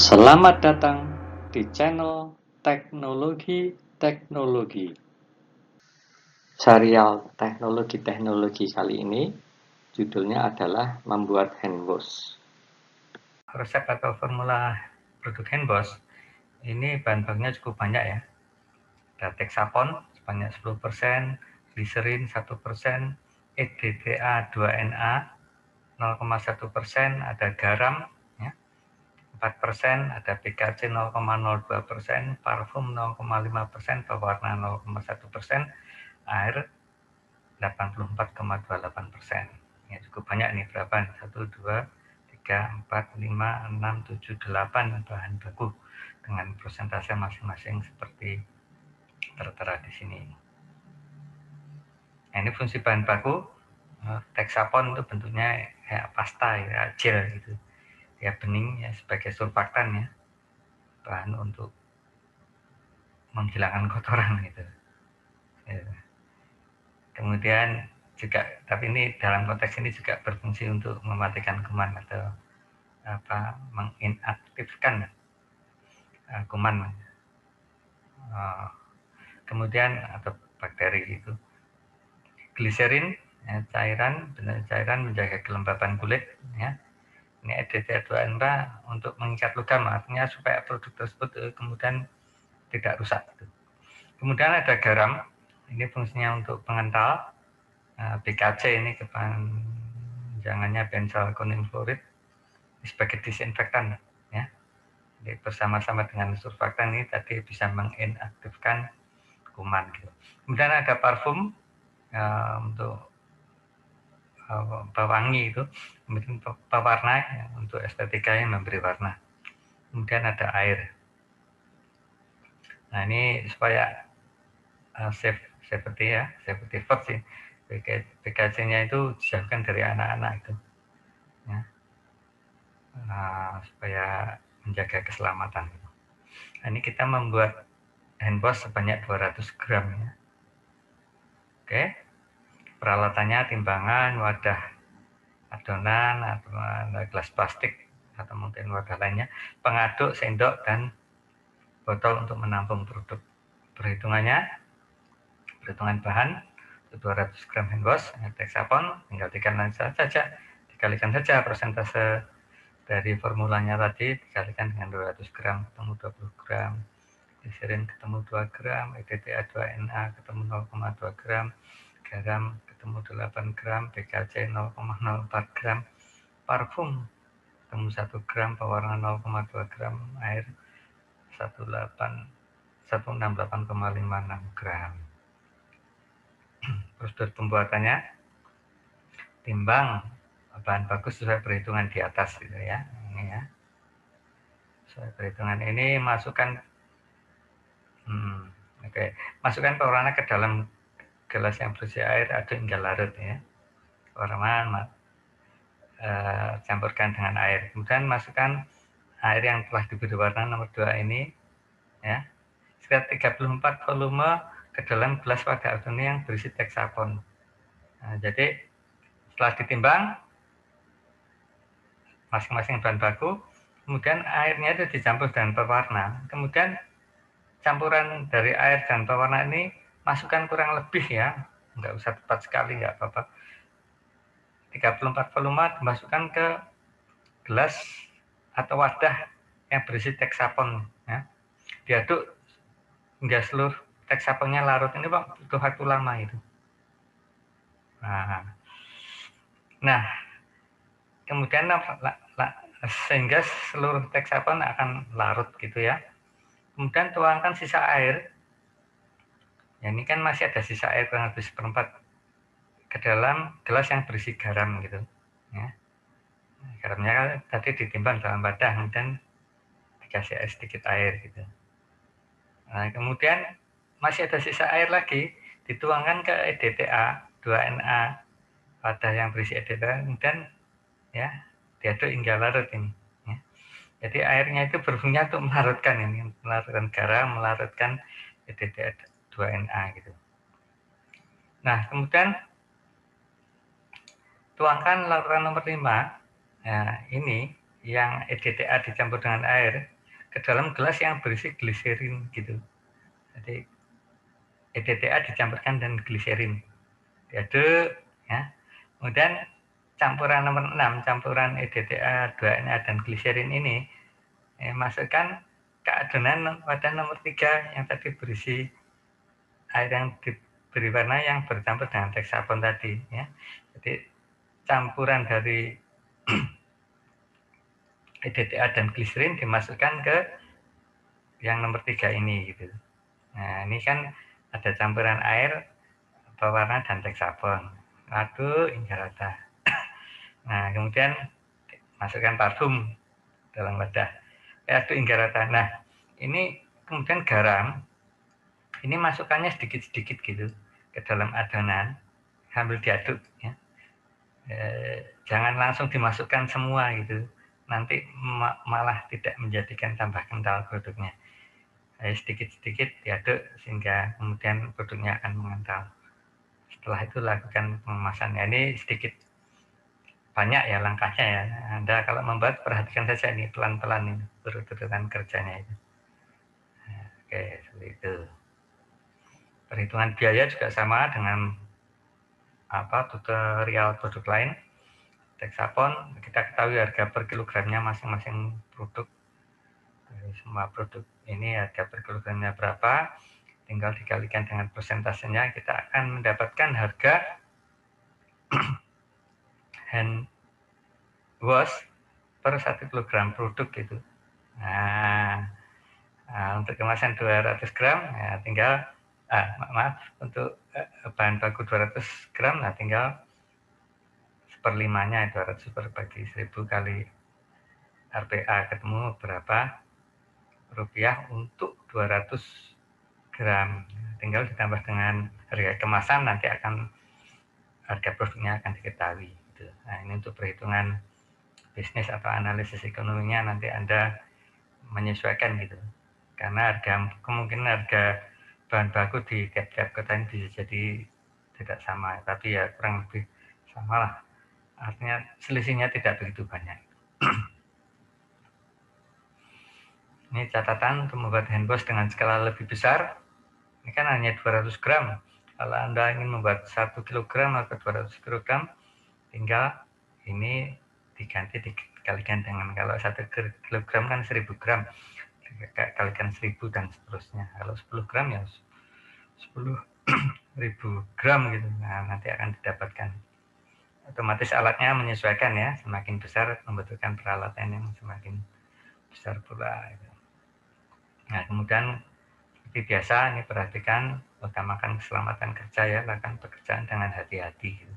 Selamat datang di channel Teknologi. Serial teknologi kali ini judulnya adalah membuat hand wash. Resep atau formula produk hand wash ini bahan bakunya cukup banyak ya. Ada Texapon sebanyak 10%, Glycerin 1%, EDTA 2NA 0,1%, ada garam ya, 4%, ada PKC 0,02%, parfum 0,5%, pewarna 0,1%, air 84,28%. Ya, cukup banyak nih, berapa? 1, 2, 3, 4, 5, 6, 7, 8 bahan baku dengan persentase masing-masing seperti tertera di sini. Nah, ini fungsi bahan baku. Texapon itu bentuknya kayak pasta ya, gel gitu. Ya bening ya, sebagai surfaktan ya, bahan untuk menghilangkan kotoran gitu ya. Kemudian juga, tapi ini dalam konteks ini juga berfungsi untuk mematikan kuman atau menginaktifkan kuman, kemudian atau bakteri itu. Gliserin ya, cairan menjaga kelembapan kulit ya. Ini EDTA2NA untuk mengikat logam, artinya supaya produk tersebut kemudian tidak rusak. Kemudian ada garam, ini fungsinya untuk pengental. BKC ini kepanjangannya benzalkonium fluorid sebagai disinfektan ya. Jadi bersama-sama dengan surfaktan ini tadi bisa menginaktifkan kuman gitu. Kemudian ada parfum untuk pewangi itu, kemudian pewarna ya, untuk estetika yang memberi warna. Kemudian ada air. Nah ini supaya safety first sih. BKC-nya itu dijauhkan dari anak-anak itu, ya. Supaya menjaga keselamatan. Nah, ini kita membuat hand wash sebanyak 200 gram ya. Oke, peralatannya timbangan, wadah adonan atau gelas plastik atau mungkin wadah lainnya, pengaduk, sendok, dan botol untuk menampung produk. Perhitungan bahan 200 gram hand wash Texapon, tinggal dikalikan saja persentase dari formulanya tadi, dikalikan dengan 200 gram ketemu 20 gram, Glycerin ketemu 2 gram, EDTA2NA ketemu 0,2 gram, garam ketemu 8 gram, PKC 0,04 gram, parfum ketemu 1 gram, pewarna 0,2 gram, air 168,56 gram. Prosedur pembuatannya, timbang bahan baku sesuai perhitungan di atas gitu ya. Ini ya. Sesuai perhitungan ini masukkan masukkan pewarna ke dalam gelas yang berisi air, aduk hingga larut ya. Pewarna campurkan dengan air. Kemudian masukkan air yang telah diberi warna nomor 2 ini ya. Sekitar 34 volume ke dalam gelas pada adonan yang berisi Texapon. Nah, jadi setelah ditimbang masing-masing bahan baku, kemudian airnya itu dicampur dengan pewarna. Kemudian campuran dari air dan pewarna ini masukkan kurang lebih ya, nggak usah tepat sekali, nggak apa-apa. 34 volume dimasukkan ke gelas atau wadah yang berisi Texapon ya. Diaduk hingga seluruh Texaponnya larut. Ini Pak butuh waktu lama itu. Nah, kemudian sehingga seluruh Texapon akan larut gitu ya. Kemudian tuangkan sisa air. Ya, ini kan masih ada sisa air kurang lebih 1/4 ke dalam gelas yang berisi garam gitu. Ya. Garamnya kan tadi ditimbang dalam wadah, kemudian dikasih sedikit air gitu. Nah, kemudian masih ada sisa air lagi, dituangkan ke EDTA2NA, wadah yang berisi EDTA, kemudian ya diaduk hingga larut ini. Ya. Jadi airnya itu berfungsi untuk melarutkan ini, melarutkan garam, melarutkan EDTA2NA gitu. Nah, kemudian tuangkan larutan nomor 5. Nah, ini yang EDTA dicampur dengan air, ke dalam gelas yang berisi gliserin gitu. Jadi EDTA dicampurkan dengan gliserin, diaduk ya. Kemudian campuran nomor 6, campuran EDTA 2Na dan gliserin ini masukkan ke adonan wadah nomor 3 yang tadi berisi air yang diberi warna yang bercampur dengan Texapon tadi ya. Jadi campuran dari EDTA dan gliserin dimasukkan ke yang nomor 3 ini gitu. Nah, ini kan ada campuran air, pewarna dan Texapon. Aduk hingga rata. Nah, kemudian masukkan parfum dalam wadah. Aduk hingga rata. Nah, ini kemudian garam. Ini masukkannya sedikit-sedikit gitu ke dalam adonan sambil diaduk ya. Jangan langsung dimasukkan semua gitu. Nanti malah tidak menjadikan tambah kental produknya. Sedikit-sedikit diaduk sehingga kemudian produknya akan mengental. Setelah itu lakukan pengemasan. Ya, ini sedikit banyak ya langkahnya ya. Anda kalau membuat perhatikan saja ini pelan-pelan ini urut-urutan kerjanya itu. Nah, oke, seperti itu. Perhitungan biaya juga sama dengan tutorial produk lain. Texapon kita ketahui harga per kilogramnya masing-masing produk. Dari semua produk ini harga per kilogramnya berapa, tinggal dikalikan dengan persentasenya, kita akan mendapatkan harga hand wash per 1 kg produk gitu. Nah, untuk kemasan 200 gram ya tinggal untuk bahan baku 200 gram nah tinggal 1/5-nya 200 berbagi 1000 kali RPA ketemu berapa rupiah untuk 200 gram. Tinggal ditambah dengan harga kemasan nanti akan harga produknya akan diketahui gitu. Nah, ini untuk perhitungan bisnis atau analisis ekonominya nanti Anda menyesuaikan gitu. Karena kemungkinan harga bahan baku di tiap-tiap kota ini bisa jadi tidak sama, tapi ya kurang lebih sama lah. Artinya selisihnya tidak begitu banyak. Ini catatan untuk membuat hand wash dengan skala lebih besar. Ini kan hanya 200 gram. Kalau Anda ingin membuat 1 kg atau 200 kg, tinggal ini dikalikan dengan, kalau 1 kg kan 1000 gram, kalikan 1000 dan seterusnya. Kalau 10 gram ya 10.000 gram gitu. Nah, nanti akan didapatkan. Otomatis alatnya menyesuaikan ya, semakin besar membutuhkan peralatan yang semakin besar pula. Gitu. Nah, kemudian seperti biasa ini perhatikan, utamakan keselamatan kerja ya, lakukan pekerjaan dengan hati-hati gitu.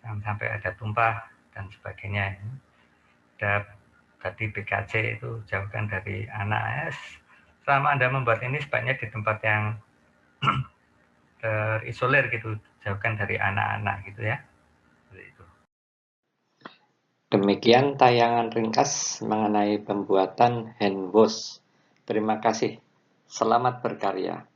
Jangan sampai ada tumpah dan sebagainya. Ada tadi BKC itu jauhkan dari anak ya. Selama Anda membuat ini sebaiknya di tempat yang terisolir gitu, jauhkan dari anak-anak gitu ya. Itu. Demikian tayangan ringkas mengenai pembuatan hand wash. Terima kasih. Selamat berkarya.